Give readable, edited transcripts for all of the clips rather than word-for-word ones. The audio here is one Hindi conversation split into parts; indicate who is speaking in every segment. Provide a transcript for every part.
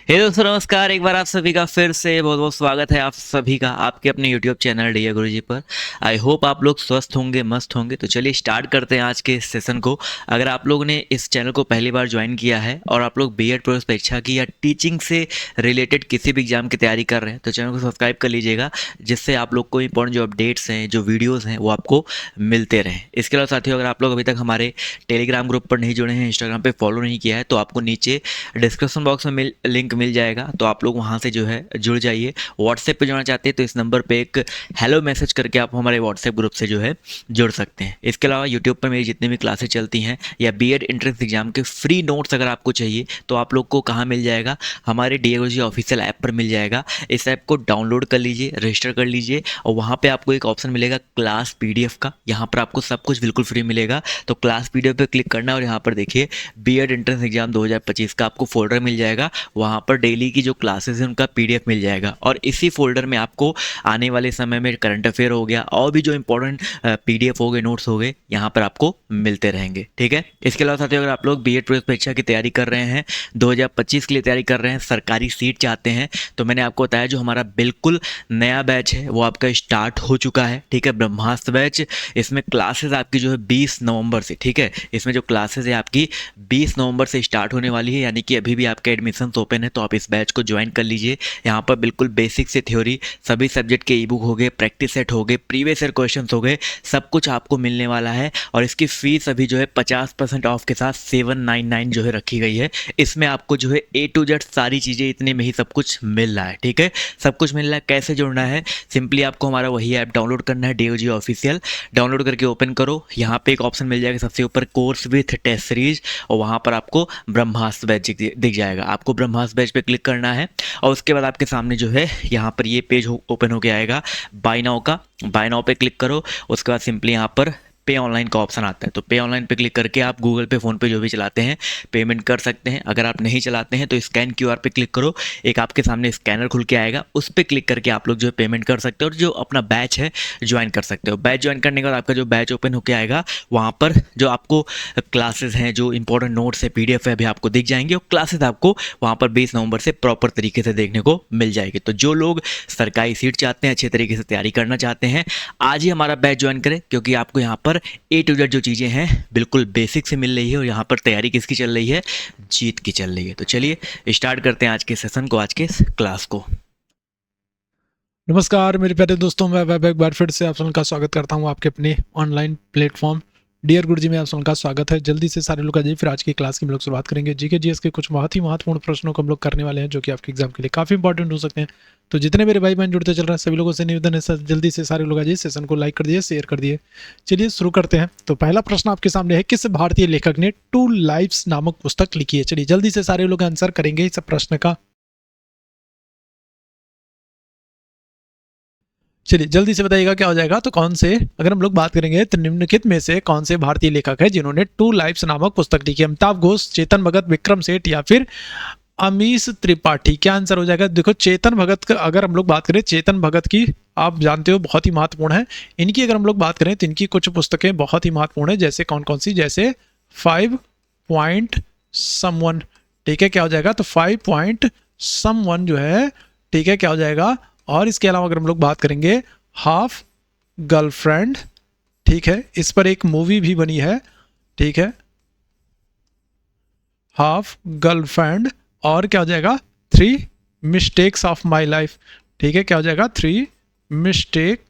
Speaker 1: हे दोस्तों नमस्कार। एक बार आप सभी का फिर से बहुत बहुत स्वागत है आप सभी का आपके अपने यूट्यूब चैनल डीए गुरुजी पर। आई होप आप लोग स्वस्थ होंगे, मस्त होंगे। तो चलिए स्टार्ट करते हैं आज के इस सेशन को। अगर आप लोगों ने इस चैनल को पहली बार ज्वाइन किया है और आप लोग बीएड प्रवेश परीक्षा की या टीचिंग से रिलेटेड किसी भी एग्जाम की तैयारी कर रहे हैं तो चैनल को सब्सक्राइब कर लीजिएगा, जिससे आप लोग को इंपॉर्टेंट जो अपडेट्स हैं, जो वीडियोज़ हैं, वो आपको मिलते रहें। इसके अलावा साथियों, अगर आप लोग अभी तक हमारे टेलीग्राम ग्रुप पर नहीं जुड़े हैं, इंस्टाग्राम पर फॉलो नहीं किया है, तो आपको नीचे डिस्क्रिप्शन बॉक्स में लिंक मिल जाएगा, तो आप लोग वहाँ से जो है जुड़ जाइए। व्हाट्सएप पे जुड़ना चाहते हैं तो इस नंबर पे एक हेलो मैसेज करके आप हमारे व्हाट्सएप ग्रुप से जो है जुड़ सकते हैं। इसके अलावा यूट्यूब पर मेरी जितनी भी क्लासेस चलती हैं या बीएड एंट्रेंस एग्जाम के फ्री नोट्स अगर आपको चाहिए तो आप लोग को कहाँ मिल जाएगा, हमारे डीएगोजी ऑफिशियल ऐप पर मिल जाएगा। इस ऐप को डाउनलोड कर लीजिए, रजिस्टर कर लीजिए और वहाँ पर आपको एक ऑप्शन मिलेगा क्लास पीडीएफ का। यहाँ पर आपको सब कुछ बिल्कुल फ्री मिलेगा। तो क्लास पीडीएफ पर क्लिक करना और यहाँ पर देखिए बीएड एंट्रेंस एग्जाम 2025 का आपको फोल्डर मिल जाएगा। वहाँ पर डेली की जो क्लासेस हैं उनका पीडीएफ मिल जाएगा और इसी फोल्डर में आपको आने वाले समय में करंट अफेयर हो गया और भी जो इंपॉर्टेंट पीडीएफ हो गए, नोट्स हो गए, यहाँ पर आपको मिलते रहेंगे। ठीक है। इसके अलावा साथियों, अगर आप लोग बीएड प्रवेश परीक्षा की तैयारी कर रहे हैं, 2025 के लिए तैयारी कर रहे हैं, सरकारी सीट चाहते हैं, तो मैंने आपको बताया जो हमारा बिल्कुल नया बैच है वो आपका स्टार्ट हो चुका है। ठीक है, ब्रह्मास्त्र बैच। इसमें क्लासेस आपकी जो है 20 नवंबर से, ठीक है, इसमें जो क्लासेस है आपकी 20 नवंबर से स्टार्ट होने वाली है, यानी कि अभी भी आपका एडमिशन ओपन है। तो आप इस बैच को ज्वाइन कर लीजिए। यहाँ पर बिल्कुल बेसिक से थ्योरी, सभी सब्जेक्ट के ई बुक हो गए, प्रैक्टिस सेट हो गए, प्रीवियस ईयर क्वेश्चन हो गए, सब कुछ आपको मिलने वाला है। और इसकी फीस अभी जो है 50% ऑफ के साथ 799 जो है रखी गई है। इसमें आपको जो है A to Z सारी चीज़ें इतने में ही सब कुछ मिल रहा है। ठीक है, सब कुछ मिल रहा है। कैसे जुड़ना है, सिंपली आपको हमारा वही ऐप डाउनलोड करना है, डीओजी ऑफिशियल। डाउनलोड करके ओपन करो, यहाँ पे एक ऑप्शन मिल जाएगा सबसे ऊपर कोर्स विथ टेस्ट सीरीज, और वहाँ पर आपको ब्रह्मास्त्र बैच दिख जाएगा। आपको ब्रह्मास्त्र बैच पे क्लिक करना है और उसके बाद आपके सामने जो है यहाँ पर ये पेज ओपन होके आएगा बाय नाउ का। बाय नाउ पे क्लिक करो, उसके बाद सिंपली यहाँ पर पे ऑनलाइन का ऑप्शन आता है। तो पे ऑनलाइन पे क्लिक करके आप गूगल पे, फ़ोन पे जो भी चलाते हैं पेमेंट कर सकते हैं। अगर आप नहीं चलाते हैं तो स्कैन क्यूआर पे क्लिक करो, एक आपके सामने स्कैनर खुल के आएगा, उस पर क्लिक करके आप लोग जो है पेमेंट कर सकते हो और जो अपना बैच है ज्वाइन कर सकते हो। बैच ज्वाइन करने के बाद आपका जो बैच ओपन होकर आएगा, वहाँ पर जो आपको क्लासेस हैं, जो इंपॉर्टेंट नोट्स है, पीडीएफ है, अभी आपको दिख जाएंगे और क्लासेस आपको वहाँ पर 20 नवंबर से प्रॉपर तरीके से देखने को मिल जाएगी। तो जो लोग सरकारी सीट चाहते हैं, अच्छे तरीके से तैयारी करना चाहते हैं, आज ही हमारा बैच ज्वाइन करें, क्योंकि आपको यहाँ पर A to Z जो चीज़ें हैं बिल्कुल बेसिक से मिल रही है और यहाँ पर तैयारी किसकी चल रही है, जीत की चल रही है। तो चलिए स्टार्ट करते हैं आज के सेशन को, आज के क्लास को।
Speaker 2: नमस्कार मेरे प्यारे दोस्तों, मैं वैभव एक बार फिर से आप सबका स्वागत करता हूं आपके अपने ऑनलाइन प्लेटफॉर्म डियर गुरुजी में। आप सबका स्वागत है। जल्दी से सारे लोग आ जाइए, फिर आज की क्लास की हम लोग शुरुआत करेंगे। जीके जीएस के कुछ बहुत ही महत्वपूर्ण प्रश्नों को हम लोग करने वाले हैं, जो कि आपके एग्जाम के लिए काफ़ी इंपॉर्टेंट हो सकते हैं। तो जितने मेरे भाई बहन जुड़ते चल रहे हैं सभी लोगों से निवेदन है सर, जल्दी से सारे लोग आ जाइए, सेशन को लाइक कर दिए, शेयर कर दिए। चलिए शुरू करते हैं। तो पहला प्रश्न आपके सामने है, किस भारतीय लेखक ने टू लाइफ्स नामक पुस्तक लिखी है? चलिए जल्दी से सारे लोग आंसर करेंगे इस प्रश्न का। चलिए जल्दी से बताइएगा क्या हो जाएगा। तो कौन से, अगर हम लोग बात करेंगे तो निम्नलिखित में से कौन से भारतीय लेखक है जिन्होंने टू लाइफ्स नामक पुस्तक लिखी है? अमिताभ घोष, चेतन भगत, विक्रम सेठ या फिर अमीश त्रिपाठी? क्या आंसर हो जाएगा? देखो चेतन भगत का अगर हम लोग बात करें, चेतन भगत की आप जानते हो बहुत ही महत्वपूर्ण है। इनकी अगर हम लोग बात करें तो इनकी कुछ पुस्तकें बहुत ही महत्वपूर्ण है। जैसे कौन कौन सी? जैसे 5 पॉइंट समवन, ठीक है, क्या हो जाएगा? तो 5 पॉइंट समवन जो है, ठीक है, क्या हो जाएगा? और इसके अलावा अगर हम लोग बात करेंगे हाफ गर्लफ्रेंड, ठीक है, इस पर एक मूवी भी बनी है, ठीक है, हाफ गर्लफ्रेंड। और क्या हो जाएगा? 3 मिस्टेक्स ऑफ माई लाइफ, ठीक है, क्या हो जाएगा? 3 मिस्टेक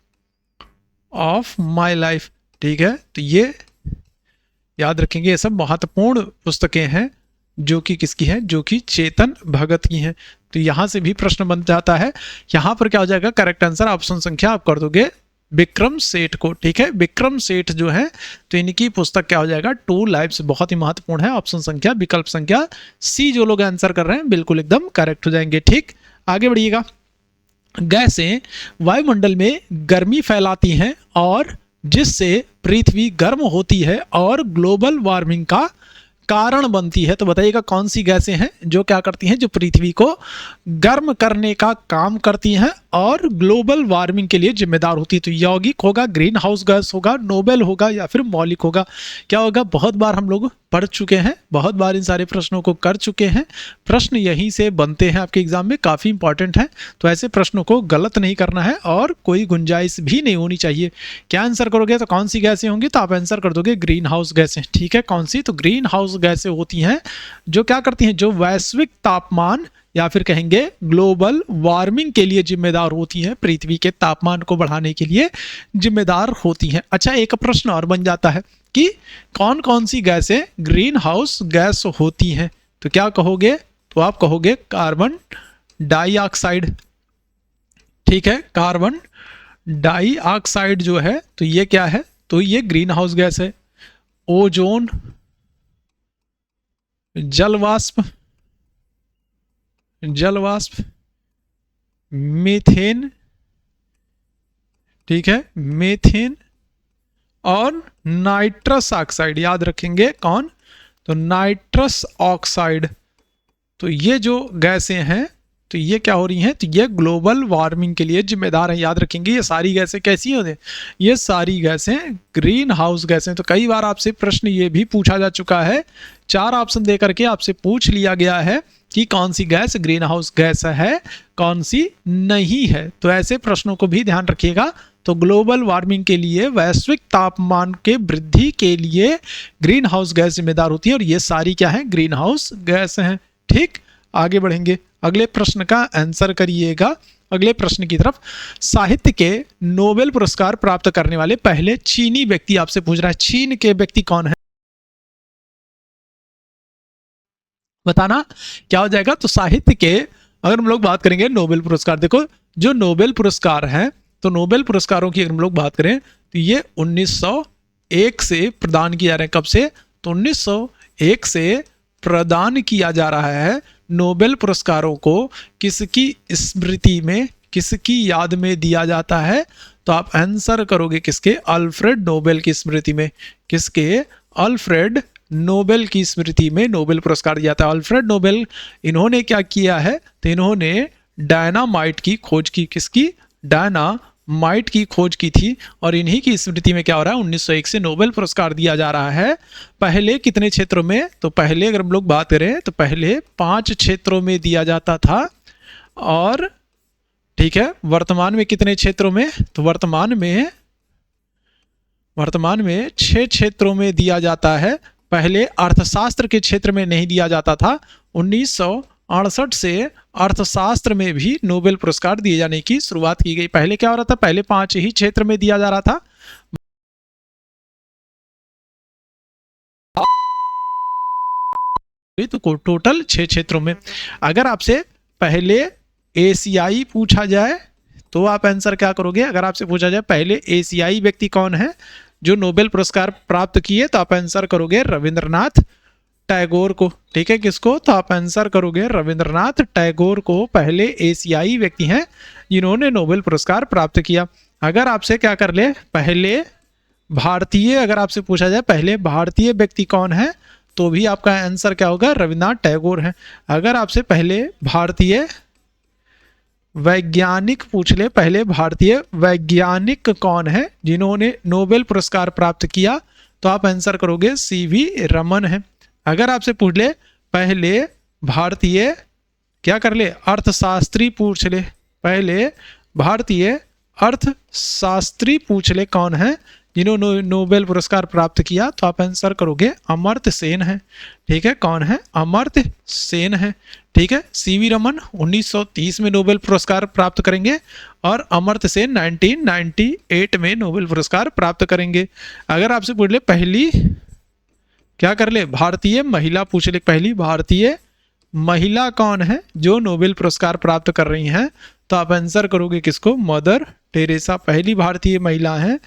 Speaker 2: ऑफ माई लाइफ, ठीक है। तो ये याद रखेंगे, ये सब महत्वपूर्ण पुस्तकें हैं जो कि किसकी हैं? जो कि चेतन भगत की हैं। तो यहां से भी प्रश्न बन जाता है। यहां पर क्या हो जाएगा? करेक्ट आंसर ऑप्शन संख्या आप कर दोगे विक्रम सेठ को, ठीक है, विक्रम सेठ जो है, तो इनकी पुस्तक क्या हो जाएगा? टू लाइफ्स, बहुत ही महत्वपूर्ण है। ऑप्शन संख्या, विकल्प संख्या सी जो लोग आंसर कर रहे हैं बिल्कुल एकदम करेक्ट हो जाएंगे। ठीक, आगे बढ़िएगा। गैसें वायुमंडल में गर्मी फैलाती हैं और जिससे पृथ्वी गर्म होती है और ग्लोबल वार्मिंग का कारण बनती है। तो बताइएगा कौन सी गैसें हैं जो क्या करती हैं? जो पृथ्वी को गर्म करने का काम करती हैं और ग्लोबल वार्मिंग के लिए जिम्मेदार होती है। तो यौगिक होगा, ग्रीन हाउस गैस होगा, नोबेल होगा या फिर मौलिक होगा? क्या होगा? बहुत बार हम लोग पढ़ चुके हैं, बहुत बार इन सारे प्रश्नों को कर चुके हैं। प्रश्न यहीं से बनते हैं आपके एग्जाम में, काफ़ी इंपॉर्टेंट है। तो ऐसे प्रश्नों को गलत नहीं करना है और कोई गुंजाइश भी नहीं होनी चाहिए। क्या आंसर करोगे तो कौन सी गैसें होंगी, तो आप आंसर कर दोगे ग्रीन हाउस गैसें। ठीक है, कौन सी, तो ग्रीन हाउस गैसें होती हैं जो क्या करती हैं, जो वैश्विक तापमान या फिर कहेंगे ग्लोबल वार्मिंग के लिए जिम्मेदार होती हैं, पृथ्वी के तापमान को बढ़ाने के लिए जिम्मेदार होती हैं। अच्छा, एक प्रश्न और बन जाता है कि कौन कौन सी गैसें ग्रीन हाउस गैस होती हैं, तो क्या कहोगे, तो आप कहोगे कार्बन डाइऑक्साइड। ठीक है, कार्बन डाइऑक्साइड जो है तो ये क्या है, तो ये ग्रीन हाउस गैस है। ओजोन, जलवाष्प, मीथेन, ठीक है, मीथेन और नाइट्रस ऑक्साइड, याद रखेंगे कौन, तो नाइट्रस ऑक्साइड। तो ये जो गैसें हैं तो ये क्या हो रही हैं, तो ये ग्लोबल वार्मिंग के लिए जिम्मेदार हैं, याद रखेंगे। ये सारी गैसें कैसी होती हैं, ये सारी गैसें ग्रीन हाउस गैसें। तो कई बार आपसे प्रश्न ये भी पूछा जा चुका है, 4 ऑप्शन दे करके आपसे पूछ लिया गया है कि कौन सी गैस ग्रीन हाउस गैस है, कौन सी नहीं है। तो ऐसे प्रश्नों को भी ध्यान रखिएगा। तो ग्लोबल वार्मिंग के लिए, वैश्विक तापमान के वृद्धि के लिए ग्रीन हाउस गैस जिम्मेदार होती है और ये सारी क्या है, ग्रीन हाउस गैस हैं। ठीक, आगे बढ़ेंगे, अगले प्रश्न का आंसर करिएगा। अगले प्रश्न की तरफ, साहित्य के नोबेल पुरस्कार प्राप्त करने वाले पहले चीनी व्यक्ति आपसे पूछ रहा है, चीन के व्यक्ति कौन है, बताना क्या हो जाएगा। तो साहित्य के अगर हम लोग बात करेंगे नोबेल पुरस्कार, देखो जो नोबेल पुरस्कार है, तो नोबेल पुरस्कारों की अगर हम लोग बात करें तो ये 1901 से प्रदान किया जा रहा है। कब से, तो 1901 से प्रदान किया जा रहा है। नोबेल पुरस्कारों को किसकी स्मृति में, किसकी याद में दिया जाता है, तो आप आंसर करोगे किसके, अल्फ्रेड नोबेल की स्मृति में। किसके, अल्फ्रेड नोबेल की स्मृति में नोबेल पुरस्कार दिया था। अल्फ्रेड नोबेल, इन्होंने क्या किया है, तो इन्होंने डायनामाइट की खोज की, किसकी, डायनामाइट की खोज की थी और इन्हीं की स्मृति में क्या हो रहा है, 1901 से नोबेल पुरस्कार दिया जा रहा है। पहले कितने क्षेत्रों में, तो पहले अगर हम लोग बात करें तो पहले 5 क्षेत्रों में दिया जाता था और ठीक है, वर्तमान में कितने क्षेत्रों में, तो वर्तमान में 6 क्षेत्रों में दिया जाता है। पहले अर्थशास्त्र के क्षेत्र में नहीं दिया जाता था। 1968 से अर्थशास्त्र में भी नोबेल पुरस्कार दिए जाने की शुरुआत की गई। पहले क्या हो रहा था, पहले 5 ही क्षेत्र में दिया जा रहा था। तो टोटल 6 क्षेत्रों में। अगर आपसे पहले एशियाई पूछा जाए तो आप आंसर क्या करोगे, अगर आपसे पूछा जाए पहले एशियाई व्यक्ति कौन है जो नोबेल पुरस्कार प्राप्त किए, तो आप आंसर करोगे रविंद्रनाथ टैगोर को। ठीक है, किसको, तो आप आंसर करोगे रविंद्रनाथ टैगोर को पहले एशियाई व्यक्ति हैं जिन्होंने नोबेल पुरस्कार प्राप्त किया। अगर आपसे क्या कर ले, पहले भारतीय, अगर आपसे पूछा जाए पहले भारतीय व्यक्ति कौन है, तो भी आपका आंसर क्या होगा, रविन्द्रनाथ टैगोर है। अगर आपसे पहले भारतीय वैज्ञानिक पूछ ले, पहले भारतीय वैज्ञानिक कौन है जिन्होंने नोबेल पुरस्कार प्राप्त किया, तो आप आंसर करोगे सीवी रमन है। अगर आपसे पूछ ले पहले भारतीय क्या कर ले, अर्थशास्त्री पूछ ले, पहले भारतीय अर्थशास्त्री पूछ ले कौन है जिन्होंने नोबेल पुरस्कार प्राप्त किया, तो आप आंसर करोगे अमर्त्य सेन है। ठीक है, कौन है, अमर्त्य सेन है। ठीक है, सीवी रमन 1930 में नोबेल पुरस्कार प्राप्त करेंगे और अमर्त्य सेन 1998 में नोबेल पुरस्कार प्राप्त करेंगे। अगर आपसे पूछ ले पहली क्या कर ले, भारतीय महिला पूछ ले, पहली भारतीय महिला कौन है जो नोबेल पुरस्कार प्राप्त कर रही हैं, तो आप आंसर करोगे किसको, मदर टेरेसा पहली भारतीय महिला हैं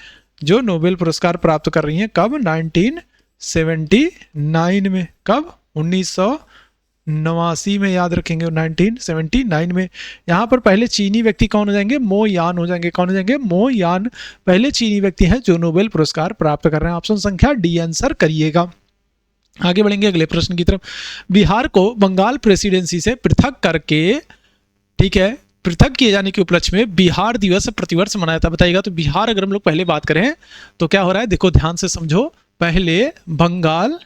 Speaker 2: जो नोबेल पुरस्कार प्राप्त कर रही हैं। कब, 1979 में। कब, 1989 में, याद रखेंगे 1979 में। यहाँ पर पहले चीनी व्यक्ति कौन हो जाएंगे, मो यान हो जाएंगे। कौन हो जाएंगे, मो यान पहले चीनी व्यक्ति हैं जो नोबेल पुरस्कार प्राप्त कर रहे हैं। ऑप्शन संख्या डी आंसर करिएगा। आगे बढ़ेंगे अगले प्रश्न की तरफ। बिहार को बंगाल प्रेसिडेंसी से पृथक करके, ठीक है, पृथक किए जाने के उपलक्ष्य में बिहार दिवस प्रतिवर्ष मनाया था, बताइएगा। तो बिहार अगर हम लोग पहले बात करें तो क्या हो रहा है, देखो ध्यान से समझो। पहले बंगाल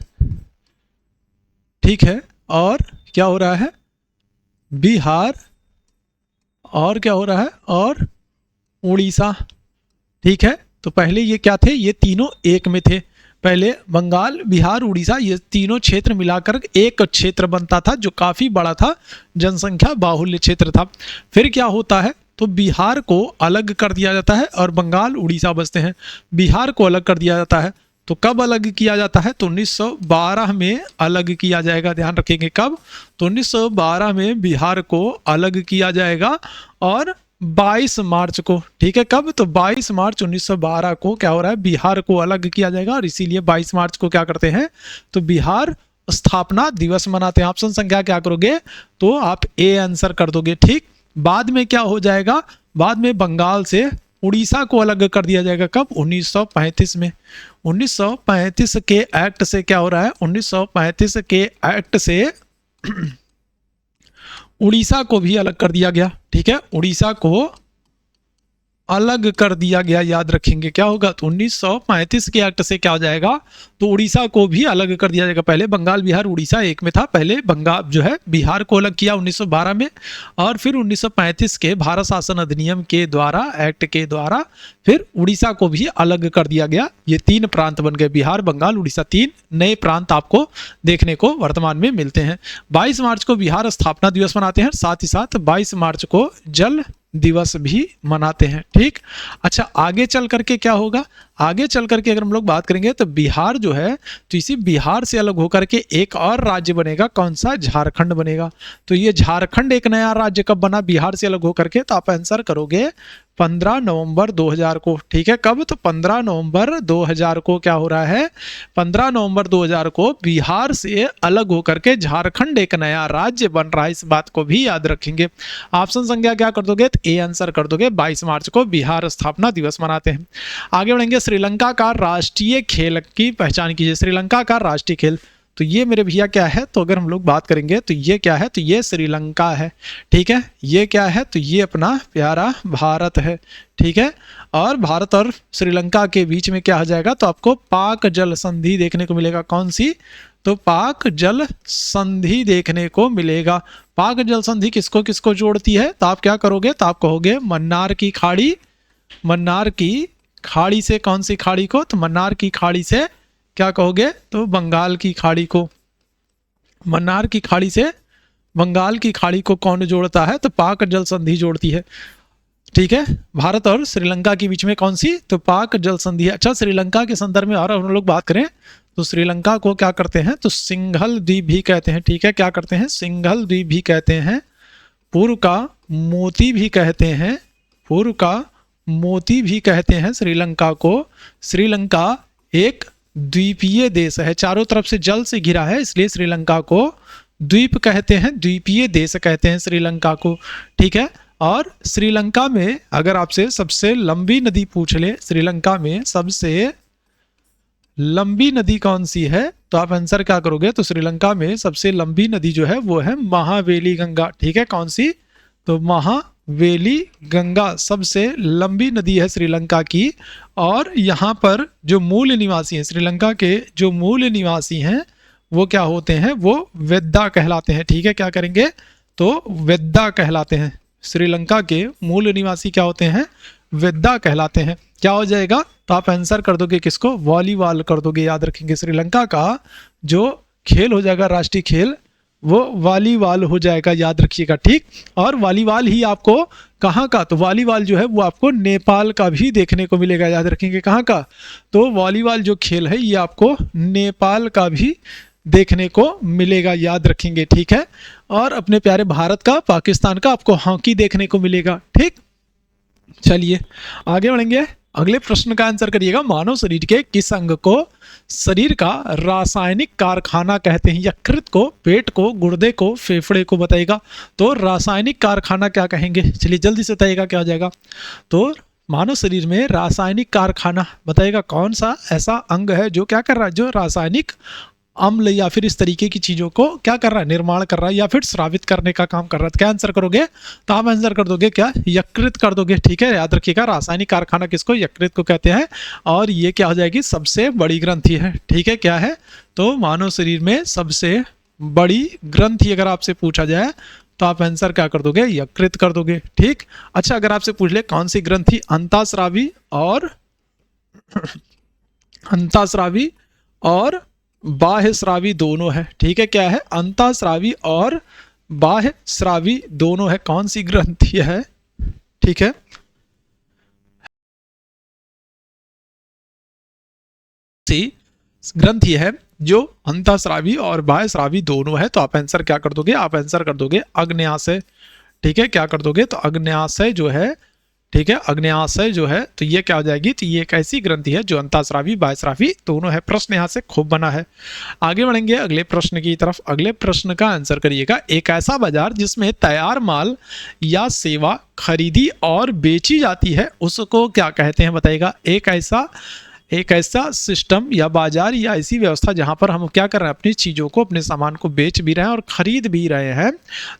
Speaker 2: ठीक है, और क्या हो रहा है, बिहार, और क्या हो रहा है, और उड़ीसा। ठीक है, तो पहले ये क्या थे, ये तीनों एक में थे। पहले बंगाल, बिहार, उड़ीसा, ये तीनों क्षेत्र मिलाकर एक क्षेत्र बनता था जो काफ़ी बड़ा था, जनसंख्या बाहुल्य क्षेत्र था। फिर क्या होता है, तो बिहार को अलग कर दिया जाता है और बंगाल, उड़ीसा बसते हैं। बिहार को अलग कर दिया जाता है, तो कब अलग किया जाता है, तो 1912 में अलग किया जाएगा। ध्यान रखेंगे कब, तो 1912 में बिहार को अलग किया जाएगा, और 22 मार्च को, ठीक है, कब, तो 22 मार्च 1912 को क्या हो रहा है, बिहार को अलग किया जाएगा। और इसीलिए 22 मार्च को क्या करते हैं, तो बिहार स्थापना दिवस मनाते हैं। ऑप्शन संख्या क्या करोगे, तो आप ए आंसर कर दोगे। ठीक, बाद में क्या हो जाएगा, बाद में बंगाल से उड़ीसा को अलग कर दिया जाएगा। कब, 1935 में। 1935 के एक्ट से क्या हो रहा है, 1935 के एक्ट से उड़ीसा को भी अलग कर दिया गया। ठीक है, उड़ीसा को अलग कर दिया गया, याद रखेंगे क्या होगा, तो 1935 के एक्ट से क्या हो जाएगा, तो उड़ीसा को भी अलग कर दिया जाएगा। पहले बंगाल, बिहार, उड़ीसा एक में था। पहले बंगाल जो है बिहार को अलग किया 1912 में, और फिर 1935 के भारत शासन अधिनियम के द्वारा, एक्ट के द्वारा, फिर उड़ीसा को भी अलग कर दिया गया। ये तीन प्रांत बन गए, बिहार, बंगाल, उड़ीसा, तीन नए प्रांत आपको देखने को वर्तमान में मिलते हैं। 22 मार्च को बिहार स्थापना दिवस मनाते हैं, साथ ही साथ 22 मार्च को जल दिवस भी मनाते हैं। ठीक, अच्छा, आगे चल करके क्या होगा, आगे चल करके अगर हम लोग बात करेंगे तो बिहार जो है, तो इसी बिहार से अलग होकर के एक और राज्य बनेगा। कौन सा, झारखंड बनेगा। तो ये झारखंड एक नया राज्य कब बना, बिहार से अलग होकर के, तो आप आंसर करोगे 15 नवंबर 2000 को। ठीक है, कब, तो 15 नवंबर 2000 को क्या हो रहा है, 15 नवंबर 2000 को बिहार से अलग होकर के झारखंड एक नया राज्य बन रहा है। इस बात को भी याद रखेंगे। ऑप्शन संख्या क्या कर दोगे, तो ए आंसर कर दोगे। 22 मार्च को बिहार स्थापना दिवस मनाते हैं। आगे बढ़ेंगे, श्रीलंका का राष्ट्रीय खेल की पहचान कीजिए। श्रीलंका का राष्ट्रीय खेल, तो ये मेरे भैया क्या है, तो अगर हम लोग बात करेंगे तो ये क्या है, तो ये श्रीलंका है। ठीक है, ये क्या है, तो ये अपना प्यारा भारत है। ठीक है, और भारत और श्रीलंका के बीच में क्या हो जाएगा, तो आपको पाक जल संधि देखने को मिलेगा। कौन सी, तो पाक जल संधि देखने को मिलेगा। पाक जल संधि किसको किसको जोड़ती है, तो आप क्या करोगे, तो आप कहोगे मन्नार की खाड़ी, मन्नार की खाड़ी से कौन सी खाड़ी को, तो मन्नार की खाड़ी से क्या कहोगे, तो बंगाल की खाड़ी को। मन्नार की खाड़ी से बंगाल की खाड़ी को कौन जोड़ता है, तो पाक जल संधि जोड़ती है। ठीक है, भारत और श्रीलंका के बीच में कौन सी, तो पाक जल संधि है। अच्छा, श्रीलंका के संदर्भ में और हम लोग बात करें तो श्रीलंका को क्या करते हैं, तो सिंघल द्वीप भी कहते हैं। ठीक है, क्या करते हैं, सिंघल द्वीप भी कहते हैं, पूर्व का मोती भी कहते हैं, पूर्व का मोती भी कहते हैं श्रीलंका को। श्रीलंका एक द्वीपीय देश है, चारों तरफ से जल से घिरा है, इसलिए श्रीलंका को द्वीप कहते हैं, द्वीपीय देश कहते हैं श्रीलंका को। ठीक है, और श्रीलंका में अगर आपसे सबसे लंबी नदी पूछ ले, श्रीलंका में सबसे लंबी नदी कौन सी है, तो आप आंसर क्या करोगे, तो श्रीलंका में सबसे लंबी नदी जो है वो है महावेली गंगा। ठीक है, कौन सी, तो महावेली गंगा सबसे लंबी नदी है श्रीलंका की। और यहाँ पर जो मूल निवासी हैं, श्रीलंका के जो मूल निवासी हैं वो क्या होते हैं, वो वेद्दा कहलाते हैं। ठीक है, क्या करेंगे, तो वेद्दा कहलाते हैं। श्रीलंका के मूल निवासी क्या होते हैं, वेद्दा कहलाते हैं। क्या हो जाएगा, तो आप आंसर कर दोगे किसको, वॉलीबॉल कर दोगे। याद रखेंगे, श्रीलंका का जो खेल हो जाएगा राष्ट्रीय खेल, वो वॉलीबॉल हो जाएगा, याद रखिएगा। ठीक, और वॉलीबॉल ही आपको कहाँ का, तो वॉलीबॉल जो है वो आपको नेपाल का भी देखने को मिलेगा। याद रखेंगे कहाँ का, तो वॉलीबॉल जो खेल है ये आपको नेपाल का भी देखने को मिलेगा, याद रखेंगे। ठीक है, और अपने प्यारे भारत का, पाकिस्तान का आपको हॉकी देखने को मिलेगा। ठीक, चलिए आगे बढ़ेंगे। अगले प्रश्न का आंसर करिएगा, मानव शरीर के किस अंग को शरीर का रासायनिक कारखाना कहते हैं। यकृत को, पेट को, गुर्दे को, फेफड़े को बताइएगा। तो रासायनिक कारखाना क्या कहेंगे, चलिए जल्दी से बताइएगा क्या हो जाएगा। तो मानव शरीर में रासायनिक कारखाना बताइएगा, कौन सा ऐसा अंग है जो क्या कर रहा है, जो रासायनिक अम्ल या फिर इस तरीके की चीजों को क्या कर रहा है, निर्माण कर रहा है या फिर स्रावित करने का काम कर रहा है। तो क्या आंसर करोगे, तो आप आंसर कर दोगे क्या, यकृत कर दोगे। ठीक है, याद रखिएगा, रासायनिक कारखाना किसको, यकृत को कहते हैं। और ये क्या हो जाएगी, सबसे बड़ी ग्रंथि है। ठीक है, क्या है, तो मानव शरीर में सबसे बड़ी ग्रंथि अगर आपसे पूछा जाए तो आप आंसर क्या कर दोगे, यकृत कर दोगे। ठीक। अच्छा, अगर आपसे पूछ ले कौन सी ग्रंथि अंतःस्रावी और बाह्य स्रावी दोनों है। ठीक है, क्या है, अंतःस्रावी और बाह्य स्रावी दोनों है, कौन सी ग्रंथि है। ठीक है, सी ग्रंथि है जो अंतःस्रावी और बाह्य स्रावी दोनों है। तो आप आंसर क्या कर दोगे, आप आंसर कर दोगे अग्न्याशय। ठीक है, क्या कर दोगे, तो अग्न्याशय जो है, ठीक है, अग्न्याशय जो है, तो ये क्या हो जाएगी, तो ये एक ऐसी ग्रंथि है जो अंतःस्रावी बाह्यस्रावी दोनों है। प्रश्न यहाँ से खूब बना है। आगे बढ़ेंगे अगले प्रश्न की तरफ। अगले प्रश्न का आंसर करिएगा। एक ऐसा बाजार जिसमें तैयार माल या सेवा खरीदी और बेची जाती है उसको क्या कहते हैं, बताइएगा। एक ऐसा सिस्टम या बाजार या ऐसी व्यवस्था जहां पर हम क्या कर रहे हैं, अपनी चीज़ों को, अपने सामान को बेच भी रहे हैं और खरीद भी रहे हैं,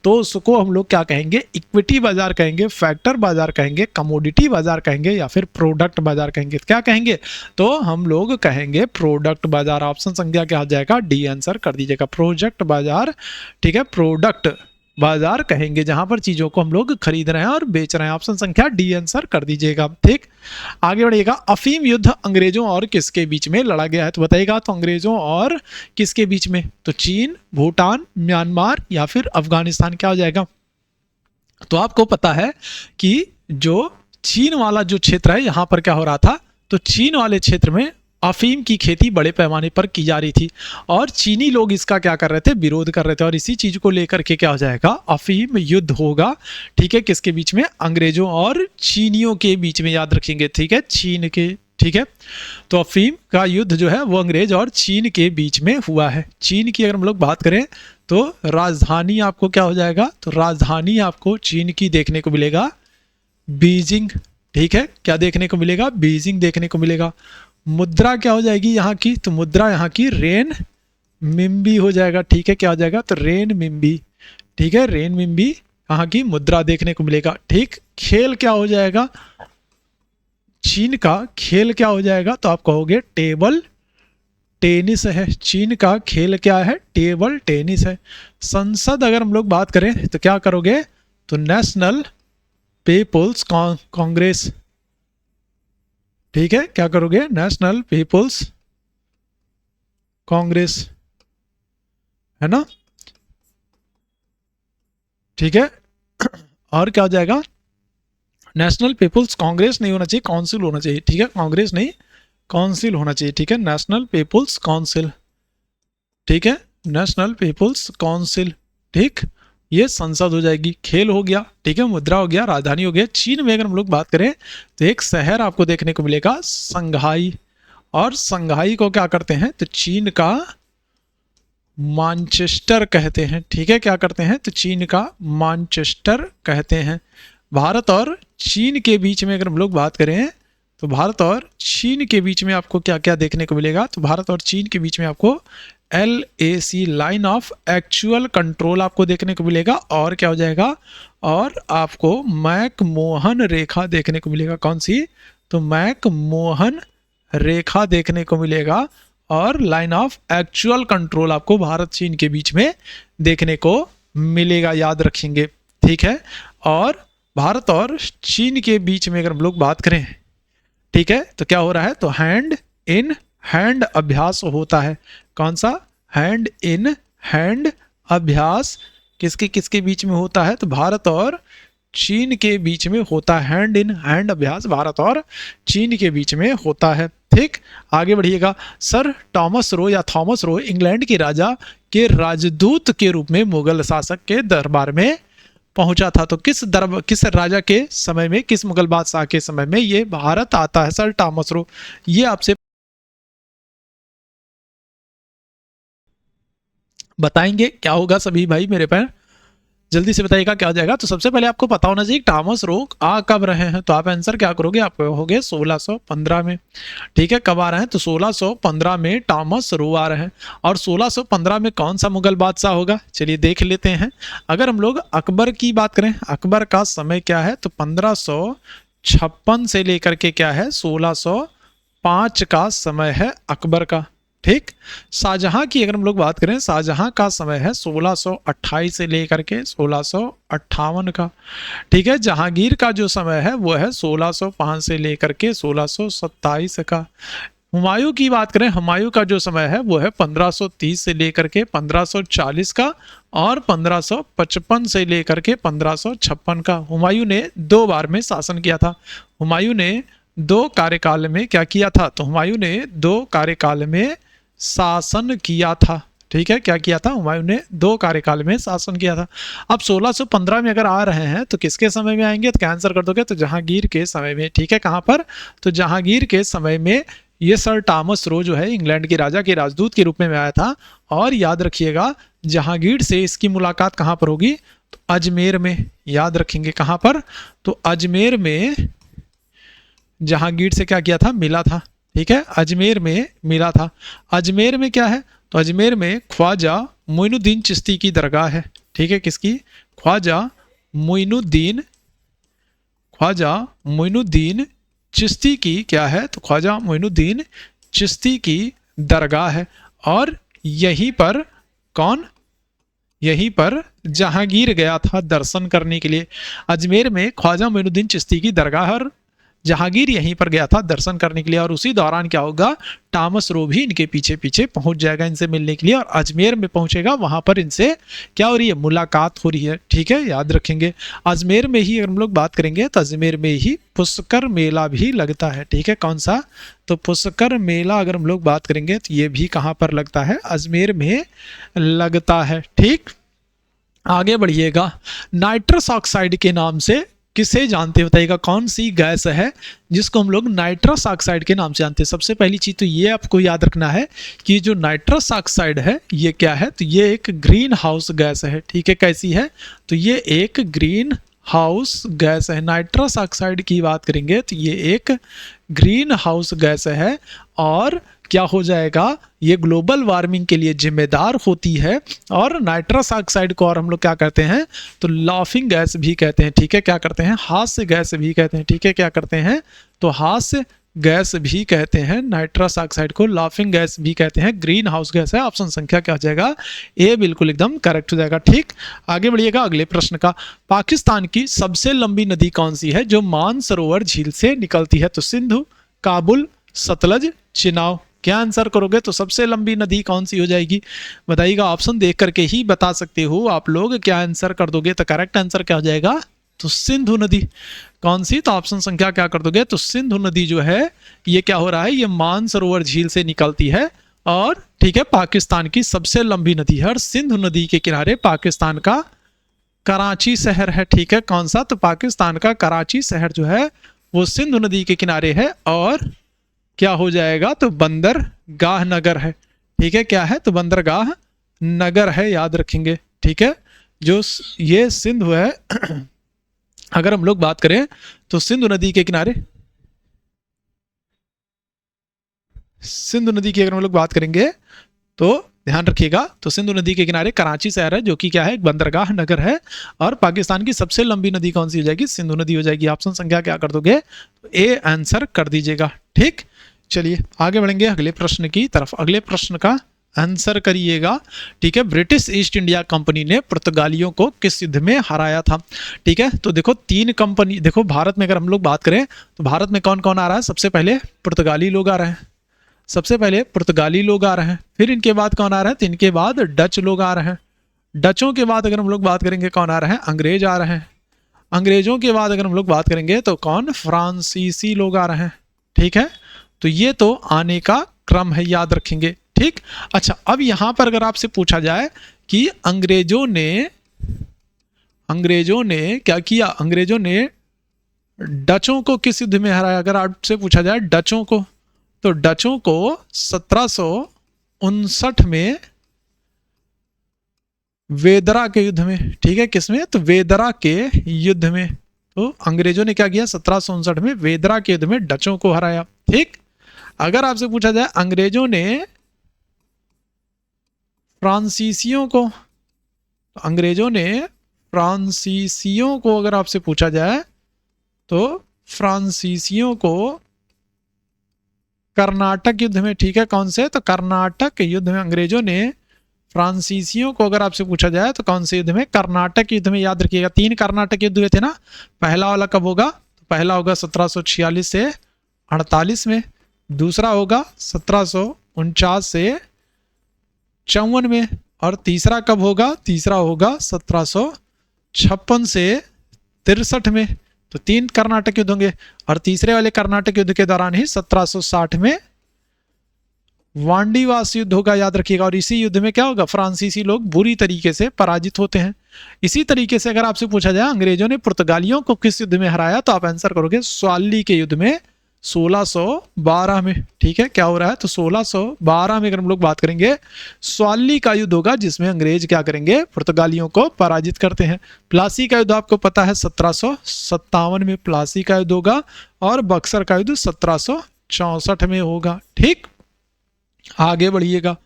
Speaker 2: तो उसको हम लोग क्या कहेंगे, इक्विटी बाजार कहेंगे, फैक्टर बाजार कहेंगे, कमोडिटी बाजार कहेंगे, या फिर प्रोडक्ट बाजार कहेंगे। क्या कहेंगे, तो हम लोग कहेंगे प्रोडक्ट बाजार। ऑप्शन संख्या क्या आ जाएगा, डी आंसर कर दीजिएगा, प्रोजेक्ट बाजार। ठीक है, प्रोडक्ट बाजार कहेंगे जहां पर चीजों को हम लोग खरीद रहे हैं और बेच रहे हैं। ऑप्शन संख्या डी आंसर कर दीजिएगा। ठीक, आगे बढ़िएगा। अफीम युद्ध अंग्रेजों और किसके बीच में लड़ा गया है, तो बताइएगा। तो अंग्रेजों और किसके बीच में, तो चीन, भूटान, म्यांमार या फिर अफगानिस्तान, क्या हो जाएगा। तो आपको पता है कि जो चीन वाला जो क्षेत्र है, यहां पर क्या हो रहा था, तो चीन वाले क्षेत्र में अफीम की खेती बड़े पैमाने पर की जा रही थी और चीनी लोग इसका क्या कर रहे थे, विरोध कर रहे थे। और इसी चीज को लेकर के क्या हो जाएगा, अफीम युद्ध होगा। ठीक है, किसके बीच में, अंग्रेजों और चीनियों के बीच में, याद रखेंगे। ठीक है, चीन के। ठीक है, तो अफीम का युद्ध जो है वो अंग्रेज और चीन के बीच में हुआ है। चीन की अगर हम लोग बात करें तो राजधानी आपको क्या हो जाएगा, तो राजधानी आपको चीन की देखने को मिलेगा बीजिंग। ठीक है, क्या देखने को मिलेगा, बीजिंग देखने को मिलेगा। मुद्रा क्या हो जाएगी यहाँ की, तो मुद्रा यहाँ की रेन मिम्बी हो जाएगा। ठीक है, क्या हो जाएगा, तो रेन मिम्बी। ठीक है, रेन मिम्बी यहाँ की मुद्रा देखने को मिलेगा। ठीक, खेल क्या हो जाएगा, चीन का खेल क्या हो जाएगा, तो आप कहोगे टेबल टेनिस है। चीन का खेल क्या है, टेबल टेनिस है। संसद अगर हम लोग बात करें तो क्या करोगे, तो नेशनल पीपुल्स कांग्रेस। ठीक है, क्या करोगे, नेशनल पीपुल्स कांग्रेस, है ना। ठीक है, और क्या हो जाएगा, नेशनल पीपुल्स कांग्रेस नहीं होना चाहिए, काउंसिल होना चाहिए। ठीक है, कांग्रेस नहीं, काउंसिल होना चाहिए। ठीक है, नेशनल पीपुल्स काउंसिल। ठीक है, नेशनल पीपुल्स काउंसिल। ठीक, ये संसद हो जाएगी। खेल हो गया, ठीक है, मुद्रा हो गया, राजधानी हो गया। चीन में अगर हम लोग बात करें तो एक शहर आपको देखने को मिलेगा संघाई, और संघाई को क्या करते हैं, तो चीन का मानचेस्टर कहते हैं। ठीक है, क्या करते हैं, तो चीन का मानचेस्टर कहते हैं। भारत और चीन के बीच में अगर हम लोग बात करें तो भारत और चीन के बीच में आपको क्या क्या देखने को मिलेगा, तो भारत और चीन के बीच में आपको LAC line of actual control आपको देखने को मिलेगा। और क्या हो जाएगा, और आपको मैकमोहन रेखा देखने को मिलेगा। कौन सी, तो मैकमोहन रेखा देखने को मिलेगा। और लाइन ऑफ एक्चुअल कंट्रोल आपको भारत चीन के बीच में देखने को मिलेगा, याद रखेंगे। ठीक है, और भारत और चीन के बीच में अगर हम लोग बात करें, ठीक है, तो क्या हो रहा है, तो हैंड इन हैंड अभ्यास होता है। कौन सा, हैंड इन हैंड अभ्यास किसके किसके बीच में होता है, तो भारत और चीन के बीच में होता है। हैंड इन हैंड अभ्यास भारत और चीन के बीच में होता है। ठीक, आगे बढ़िएगा। सर थॉमस रो या थॉमस रो इंग्लैंड के राजा के राजदूत के रूप में मुगल शासक के दरबार में पहुंचा था। तो किस राजा के समय में, किस मुगल बादशाह के समय में ये भारत आता है, सर थॉमस रो। ये आपसे बताएंगे क्या होगा सभी भाई मेरे पर, जल्दी से बताइएगा क्या हो जाएगा। तो सबसे पहले आपको पता होना चाहिए थॉमस रो आ कब रहे हैं, तो आप आंसर क्या करोगे, आप कहोगे 1615 में। ठीक है, कब आ रहे हैं, तो 1615 में थॉमस रो आ रहे हैं। और 1615 में कौन सा मुगल बादशाह होगा, चलिए देख लेते हैं। अगर हम लोग अकबर की बात करें, अकबर का समय क्या है, तो 1556 से लेकर के क्या है, 1605 का समय है अकबर का। ठीक। शाहजहां की अगर हम लोग बात करें, शाहजहां का समय है 1628 से लेकर के 1658 का। ठीक है। जहांगीर का जो समय है वो है 1605 से लेकर के 1627 का। हुमायूं की बात करें, हुमायूं का जो समय है वो है 1530 से लेकर के 1540 का और 1555 से लेकर के 1556 का। हुमायूं ने 2 बार में शासन किया था। हुमायूं ने 2 कार्यकाल में क्या किया था? तो हुमायूं ने 2 कार्यकाल में शासन किया था। ठीक है। क्या किया था? हुमायूं ने 2 कार्यकाल में शासन किया था। अब 1615 में अगर आ रहे हैं तो किसके समय में आएंगे? तो क्या आंसर कर दोगे? तो जहांगीर के समय में। ठीक है। कहां पर? तो जहांगीर के समय में ये सर टॉमस रो जो है इंग्लैंड के राजा के राजदूत के रूप में आया था। और याद रखिएगा जहांगीर से इसकी मुलाकात कहां पर होगी? तो अजमेर में। याद रखेंगे कहां पर? तो अजमेर में जहांगीर से क्या किया था? मिला था। ठीक है। अजमेर में मिला था। अजमेर में क्या है? तो अजमेर में ख्वाजा मोइनुद्दीन चिश्ती की दरगाह है। ठीक है। किसकी? ख्वाजा मोइनुद्दीन चिश्ती की क्या है? तो ख्वाजा मोइनुद्दीन चिश्ती की दरगाह है। और यहीं पर कौन? यहीं पर जहांगीर गया था दर्शन करने के लिए। अजमेर में ख्वाजा मोइनुद्दीन चिश्ती की दरगाह और जहांगीर यहीं पर गया था दर्शन करने के लिए। और उसी दौरान क्या होगा? टॉमस रो भी इनके पीछे पीछे पहुंच जाएगा इनसे मिलने के लिए और अजमेर में पहुंचेगा। वहां पर इनसे क्या हो रही है? मुलाकात हो रही है। ठीक है। याद रखेंगे अजमेर में ही अगर हम लोग बात करेंगे तो अजमेर में ही पुष्कर मेला भी लगता है। ठीक है। कौन सा? तो पुष्कर मेला अगर हम लोग बात करेंगे तो ये भी कहां पर लगता है? अजमेर में लगता है। ठीक। आगे बढ़िएगा। नाइट्रस ऑक्साइड के नाम से किसे जानते हैं? बताइएगा कौन सी गैस है जिसको हम लोग नाइट्रस ऑक्साइड के नाम से जानते हैं? सबसे पहली चीज तो ये आपको याद रखना है कि जो नाइट्रस ऑक्साइड है ये क्या है? तो ये एक ग्रीन हाउस गैस है। ठीक है। कैसी है? तो ये एक ग्रीन हाउस गैस है। नाइट्रस ऑक्साइड की बात करेंगे तो ये एक ग्रीन हाउस गैस है। और क्या हो जाएगा? ये ग्लोबल वार्मिंग के लिए जिम्मेदार होती है। और नाइट्रस ऑक्साइड को और हम लोग क्या कहते हैं? तो लाफिंग गैस भी कहते हैं। ठीक है। क्या करते हैं? हास्य गैस भी कहते हैं। ठीक है। क्या करते हैं? तो हास्य गैस भी कहते हैं। नाइट्रस ऑक्साइड को लाफिंग गैस भी कहते हैं। ग्रीन हाउस गैस है। ऑप्शन संख्या क्या हो जाएगा? ए बिल्कुल एकदम करेक्ट हो जाएगा। ठीक। आगे बढ़िएगा अगले प्रश्न का। पाकिस्तान की सबसे लंबी नदी कौन सी है जो मानसरोवर झील से निकलती है? तो सिंधु, काबुल, सतलज, चिनाब। क्या आंसर करोगे? तो सबसे लंबी नदी कौन सी हो जाएगी? बताइएगा। ऑप्शन देख करके ही बता सकते हो आप लोग। क्या आंसर कर दोगे? तो करेक्ट आंसर क्या हो जाएगा? तो सिंधु नदी। कौन सी? तो ऑप्शन संख्या क्या कर दोगे? तो सिंधु नदी जो है ये क्या हो रहा है? ये मानसरोवर झील से निकलती है। और ठीक है पाकिस्तान की सबसे लंबी नदी है। और सिंधु नदी के किनारे पाकिस्तान का कराची शहर है। ठीक है। कौन सा? तो पाकिस्तान का कराची शहर जो है वो सिंधु नदी के किनारे है। और क्या हो जाएगा? तो बंदरगाह नगर है। ठीक है। क्या है? तो बंदरगाह नगर है। याद रखेंगे। ठीक है। जो ये सिंधु है अगर हम लोग बात करें तो सिंधु नदी के किनारे, सिंधु नदी की अगर हम लोग बात करेंगे तो ध्यान रखिएगा तो सिंधु नदी के किनारे कराची शहर है जो कि क्या है? एक बंदरगाह नगर है। और पाकिस्तान की सबसे लंबी नदी कौन सी हो जाएगी? सिंधु नदी हो जाएगी। ऑप्शन संख्या क्या कर दोगे? तो ए आंसर कर दीजिएगा। ठीक। चलिए आगे बढ़ेंगे अगले प्रश्न की तरफ। अगले प्रश्न का आंसर करिएगा। ठीक है। ब्रिटिश ईस्ट इंडिया कंपनी ने पुर्तगालियों को किस युद्ध में हराया था? ठीक है। तो देखो 3 कंपनी, देखो भारत में अगर हम लोग बात करें तो भारत में कौन कौन आ रहा है? सबसे पहले पुर्तगाली लोग आ रहे हैं। सबसे पहले पुर्तगाली लोग आ रहे हैं। फिर इनके बाद कौन आ रहा है? तो इनके बाद डच लोग आ रहे हैं। डचों के बाद अगर हम लोग बात करेंगे कौन आ रहे हैं? अंग्रेज आ रहे हैं। अंग्रेजों के बाद अगर हम लोग बात करेंगे तो कौन? फ्रांसीसी लोग आ रहे हैं। ठीक है। तो ये तो आने का क्रम है। याद रखेंगे। ठीक। अच्छा अब यहां पर अगर आपसे पूछा जाए कि अंग्रेजों ने क्या किया? अंग्रेजों ने डचों को किस युद्ध में हराया? अगर आपसे पूछा जाए डचों को, तो डचों को 1759 में वेदरा के युद्ध में। ठीक है। किसमें? तो वेदरा के युद्ध में। तो अंग्रेजों ने क्या किया? 1759 में वेदरा के युद्ध में डचों को हराया। ठीक। अगर आपसे पूछा जाए अंग्रेजों ने फ्रांसीसियों को, अंग्रेजों ने फ्रांसीसियों को अगर आपसे पूछा जाए तो फ्रांसीसियों को कर्नाटक युद्ध में, ठीक है, कौन से, तो कर्नाटक युद्ध में अंग्रेजों ने फ्रांसीसियों को अगर आपसे पूछा जाए तो कौन से युद्ध में, कर्नाटक युद्ध में। याद रखिएगा 3 कर्नाटक युद्ध हुए थे ना। पहला वाला कब होगा, पहला होगा 1746 से 48 में, दूसरा होगा 1749 से 54 में, और तीसरा कब होगा, तीसरा होगा 1756 से 63 में। तो 3 कर्नाटक युद्ध होंगे, और तीसरे वाले कर्नाटक युद्ध के दौरान ही 1760 में वांडीवास युद्ध होगा, याद रखिएगा। और इसी युद्ध में क्या होगा, फ्रांसीसी लोग बुरी तरीके से पराजित होते हैं। इसी तरीके से अगर आपसे पूछा जाए अंग्रेजों ने पुर्तगालियों को किस युद्ध में हराया, तो आप आंसर करोगे स्वाली के युद्ध में 1612 में। ठीक है, क्या हो रहा है, तो 1612 में अगर हम लोग बात करेंगे स्वाली का युद्ध होगा, जिसमें अंग्रेज क्या करेंगे, पुर्तगालियों को पराजित करते हैं। प्लासी का युद्ध आपको पता है 1757 में प्लासी का युद्ध होगा, और बक्सर का युद्ध 1764 में होगा। ठीक, आगे बढ़िएगा,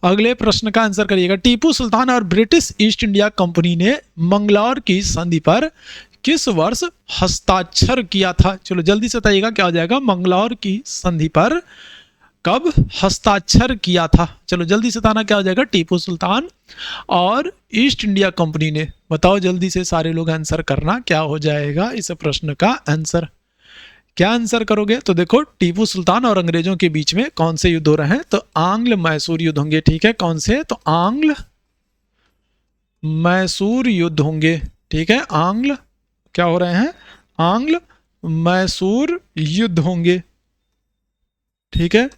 Speaker 2: अगले प्रश्न का आंसर करिएगा। टीपू सुल्तान और ब्रिटिश ईस्ट इंडिया कंपनी ने मंगलौर की संधि पर किस वर्ष हस्ताक्षर किया था? चलो जल्दी से बताइएगा क्या हो जाएगा, मंगलौर की संधि पर कब हस्ताक्षर किया था? चलो जल्दी से बताना क्या हो जाएगा, टीपू सुल्तान और ईस्ट इंडिया कंपनी ने। बताओ जल्दी से सारे लोग आंसर करना, क्या हो जाएगा इस प्रश्न का आंसर, क्या आंसर करोगे? तो देखो टीपू सुल्तान और अंग्रेजों के बीच में कौन से युद्ध हो रहे हैं, तो आंग्ल मैसूर युद्ध होंगे। ठीक है, कौन से, तो आंग्ल मैसूर युद्ध होंगे। ठीक है, आंग्ल क्या हो रहे हैं, आंग्ल मैसूर युद्ध होंगे। ठीक है,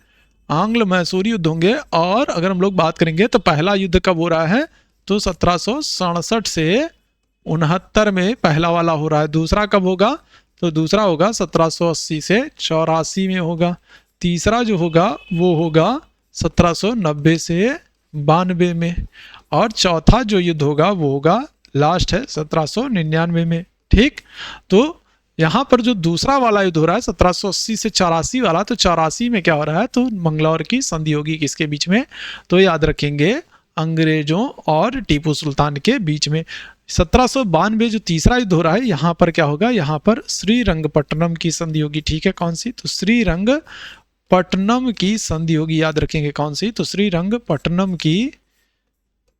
Speaker 2: आंग्ल मैसूर युद्ध होंगे। और अगर हम लोग बात करेंगे तो पहला युद्ध कब हो रहा है, तो 1767 से 69 में पहला वाला हो रहा है। दूसरा कब होगा, तो दूसरा होगा 1780 से 84 में होगा। तीसरा जो होगा वो होगा 1790 से 92 में, और चौथा जो युद्ध होगा वो होगा लास्ट है 1799 में। ठीक, तो यहाँ पर जो दूसरा वाला युद्ध हो रहा है 1780 से 84 वाला, तो 84 में क्या हो रहा है, तो मंगलौर की संधि होगी किसके बीच में, तो याद रखेंगे अंग्रेजों और टीपू सुल्तान के बीच में। 1792 जो तीसरा युद्ध हो रहा है, यहाँ पर क्या होगा, यहाँ पर श्रीरंगपट्टनम की संधि होगी। ठीक है, कौन सी, तो श्रीरंगपट्टनम की संधि होगी, याद रखेंगे कौन सी, तो श्रीरंगपट्टनम की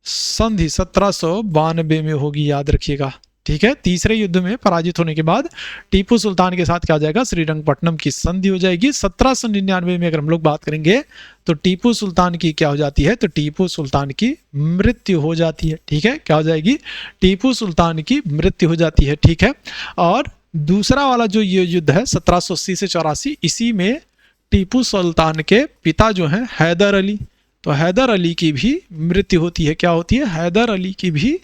Speaker 2: संधि 1792 में होगी, याद रखिएगा। ठीक है, तीसरे युद्ध में पराजित होने के बाद टीपू सुल्तान के साथ क्या हो जाएगा, श्रीरंगपट्टनम की संधि हो जाएगी। 1799 में अगर हम लोग बात करेंगे तो टीपू सुल्तान की क्या हो जाती है, तो टीपू सुल्तान की मृत्यु हो जाती है। ठीक है, क्या हो जाएगी, टीपू सुल्तान की मृत्यु हो जाती है। ठीक है, और दूसरा वाला जो ये युद्ध है 1780 से 84, इसी में टीपू सुल्तान के पिता जो हैं हैदर अली, तो हैदर अली की भी मृत्यु होती है। क्या होती है, हैदर अली की भी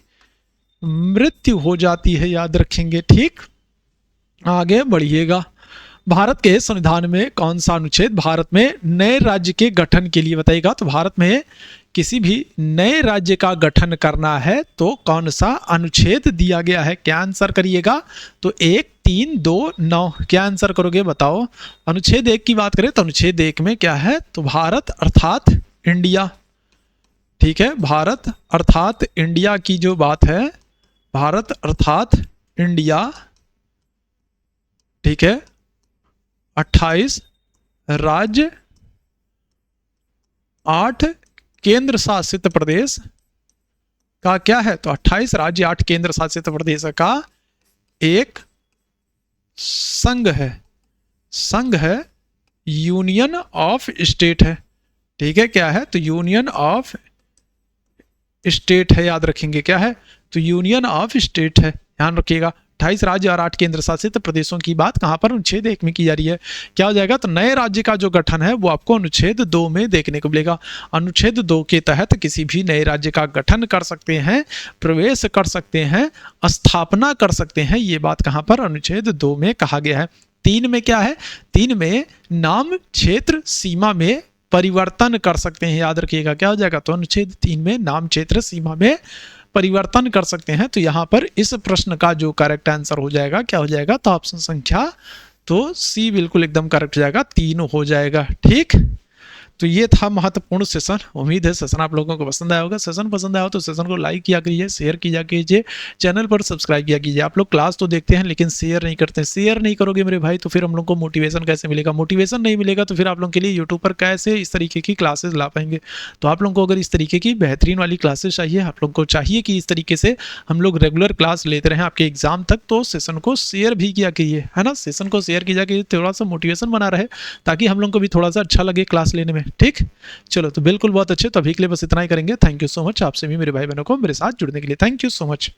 Speaker 2: मृत्यु हो जाती है, याद रखेंगे। ठीक, आगे बढ़िएगा। भारत के संविधान में कौन सा अनुच्छेद भारत में नए राज्य के गठन के लिए, बताइएगा। तो भारत में किसी भी नए राज्य का गठन करना है तो कौन सा अनुच्छेद दिया गया है, क्या आंसर करिएगा, तो 1, 3, 2, 9, क्या आंसर करोगे बताओ। अनुच्छेद 1 की बात करें तो अनुच्छेद 1 में क्या है, तो भारत अर्थात इंडिया। ठीक है, भारत अर्थात इंडिया की जो बात है, भारत अर्थात इंडिया। ठीक है, 28 राज्य 8 केंद्र शासित प्रदेश का क्या है, तो 28 राज्य 8 केंद्र शासित प्रदेश का एक संघ है, संघ है, यूनियन ऑफ स्टेट है। ठीक है, क्या है, तो यूनियन ऑफ स्टेट है, याद रखेंगे क्या है, तो यूनियन ऑफ स्टेट है, ध्यान रखिएगा। 28 राज्य और 8 केंद्र शासित प्रदेशों की बात कहां पर, अनुच्छेद 1 में की जा रही है। क्या हो जाएगा, तो नए राज्य का जो गठन है वो आपको अनुच्छेद 2 में देखने को मिलेगा। अनुच्छेद 2 के तहत किसी भी नए राज्य का गठन कर सकते हैं, प्रवेश कर सकते हैं, स्थापना कर सकते हैं, ये बात कहां पर, अनुच्छेद 2 में कहा गया है। 3 में क्या है, 3 में नाम क्षेत्र सीमा में परिवर्तन कर सकते हैं, याद रखिएगा क्या हो जाएगा, तो अनुच्छेद 3 में नाम क्षेत्र सीमा में परिवर्तन कर सकते हैं। तो यहाँ पर इस प्रश्न का जो करेक्ट आंसर हो जाएगा, क्या हो जाएगा, तो ऑप्शन संख्या तो सी बिल्कुल एकदम करेक्ट हो जाएगा, 3 हो जाएगा। ठीक, तो ये था महत्वपूर्ण सेशन। उम्मीद है सेशन आप लोगों को पसंद आया होगा। सेशन पसंद आया हो तो सेशन को लाइक किया कीजिए, शेयर किया कीजिए, चैनल पर सब्सक्राइब किया कीजिए। आप लोग क्लास तो देखते हैं लेकिन शेयर नहीं करते। शेयर नहीं करोगे मेरे भाई तो फिर हम लोग को मोटिवेशन कैसे मिलेगा? मोटिवेशन नहीं मिलेगा तो फिर आप लोग के लिए यूट्यूब पर कैसे इस तरीके की क्लासेस ला पाएंगे? तो आप लोग को अगर इस तरीके की बेहतरीन वाली क्लासेस चाहिए, आप लोग को चाहिए कि इस तरीके से हम लोग रेगुलर क्लास लेते रहें आपके एग्जाम तक, तो सेशन को शेयर भी किया कीजिए, है ना। सेशन को शेयर किया कीजिए, थोड़ा सा मोटिवेशन बना रहे, ताकि हम लोग को भी थोड़ा सा अच्छा लगे क्लास लेने में। ठीक, चलो तो बिल्कुल बहुत अच्छे। तो अभी के लिए बस इतना ही करेंगे। Thank you so much. आपसे भी मेरे भाई बहनों को मेरे साथ जुड़ने के लिए थैंक यू सो मच।